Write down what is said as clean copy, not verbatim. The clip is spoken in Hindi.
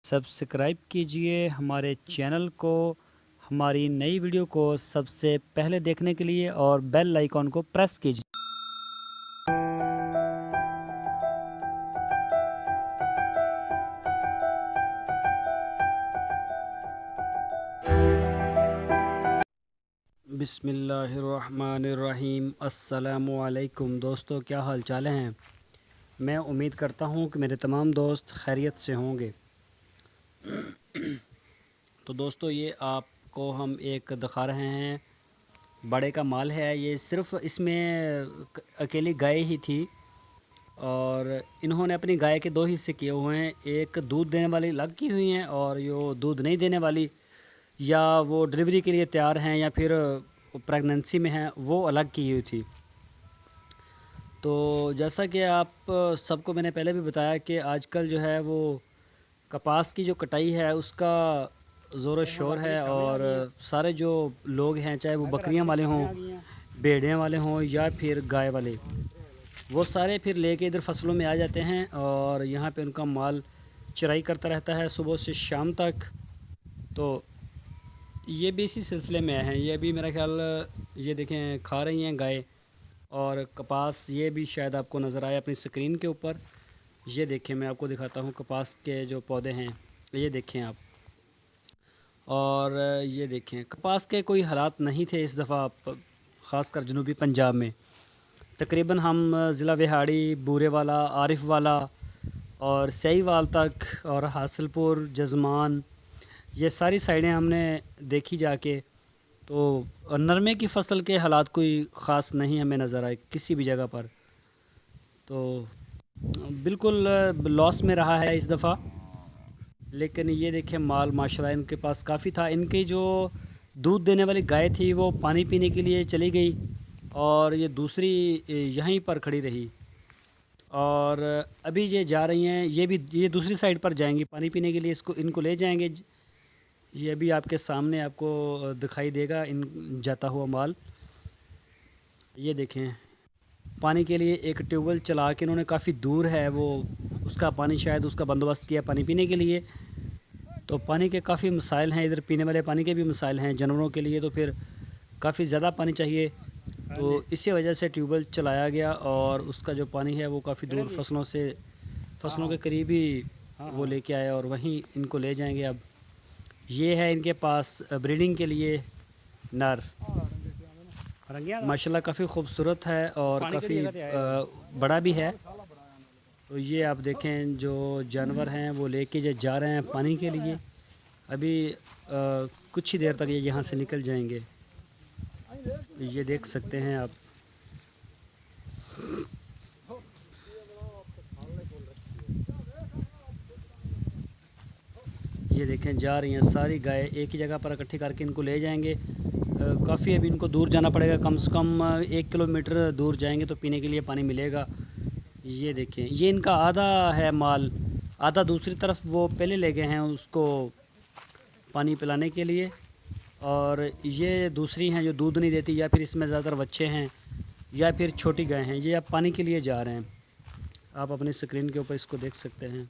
सब्सक्राइब कीजिए हमारे चैनल को, हमारी नई वीडियो को सबसे पहले देखने के लिए और बेल आइकॉन को प्रेस कीजिए। बिस्मिल्लाहिर्रहमानिर्रहीम। अस्सलामु अलैकुम दोस्तों, क्या हाल चाल हैं। मैं उम्मीद करता हूं कि मेरे तमाम दोस्त खैरियत से होंगे। तो दोस्तों, ये आपको हम एक दिखा रहे हैं, बड़े का माल है। ये सिर्फ़ इसमें अकेली गाय ही थी और इन्होंने अपनी गाय के दो हिस्से किए हुए हैं। एक दूध देने वाली अलग की हुई हैं और जो दूध नहीं देने वाली या वो डिलीवरी के लिए तैयार हैं या फिर प्रेगनेंसी में हैं, वो अलग की हुई थी। तो जैसा कि आप सबको मैंने पहले भी बताया कि आजकल जो है वो कपास की जो कटाई है उसका ज़ोर शोर है और सारे जो लोग हैं, चाहे वो बकरियां वाले हों, भेड़ियां वाले हों या फिर गाय वाले, वो सारे फिर लेके इधर फसलों में आ जाते हैं और यहाँ पे उनका माल चराई करता रहता है सुबह से शाम तक। तो ये भी इसी सिलसिले में हैं। ये भी मेरा ख्याल, ये देखें, खा रही हैं गाय और कपास। ये भी शायद आपको नज़र आए अपनी स्क्रीन के ऊपर। ये देखें, मैं आपको दिखाता हूँ कपास के जो पौधे हैं, ये देखें आप। और ये देखें, कपास के कोई हालात नहीं थे इस दफ़ा, ख़ासकर जनूबी पंजाब में। तकरीबन हम ज़िला विहाड़ी, बूरेवाला, आरिफ वाला और सहीवाल तक और हासिलपुर, जज़मान, ये सारी साइडें हमने देखी जाके। तो नरमे की फ़सल के हालात कोई ख़ास नहीं हमें नज़र आए किसी भी जगह पर। तो बिल्कुल लॉस में रहा है इस दफ़ा। लेकिन ये देखें, माल माशाल्लाह इनके पास काफ़ी था। इनकी जो दूध देने वाली गाय थी वो पानी पीने के लिए चली गई और ये दूसरी यहीं पर खड़ी रही। और अभी ये जा रही हैं, ये दूसरी साइड पर जाएंगी पानी पीने के लिए। इनको ले जाएंगे। ये अभी आपके सामने आपको दिखाई देगा इन जाता हुआ माल। ये देखें, पानी के लिए एक ट्यूबवेल चला के इन्होंने, काफ़ी दूर है वो, उसका पानी शायद उसका बंदोबस्त किया पानी पीने के लिए। तो पानी के काफ़ी मसाइल हैं इधर, पीने वाले पानी के भी मसाइल हैं जानवरों के लिए। तो फिर काफ़ी ज़्यादा पानी चाहिए, तो इसी वजह से ट्यूबवेल चलाया गया और उसका जो पानी है वो काफ़ी दूर फसलों के करीब ही वो लेके आए और वहीं इनको ले जाएंगे। अब ये है इनके पास ब्रीडिंग के लिए नर, माशाल्लाह काफ़ी खूबसूरत है और काफ़ी बड़ा भी है। तो ये आप देखें, जो जानवर हैं वो लेके जा रहे हैं पानी के लिए। अभी कुछ ही देर तक ये यहाँ से निकल जाएंगे। ये देख सकते हैं आप। ये देखें, जा रही हैं सारी गाय एक ही जगह पर इकट्ठी करके इनको ले जाएंगे। काफ़ी अभी इनको दूर जाना पड़ेगा, कम से कम 1 किलोमीटर दूर जाएंगे तो पीने के लिए पानी मिलेगा। ये देखें, ये इनका आधा है माल, आधा दूसरी तरफ वो पहले ले गए हैं उसको पानी पिलाने के लिए। और ये दूसरी हैं जो दूध नहीं देती, या फिर इसमें ज़्यादातर बच्चे हैं या फिर छोटी गाय हैं। ये अब पानी के लिए जा रहे हैं। आप अपनी स्क्रीन के ऊपर इसको देख सकते हैं।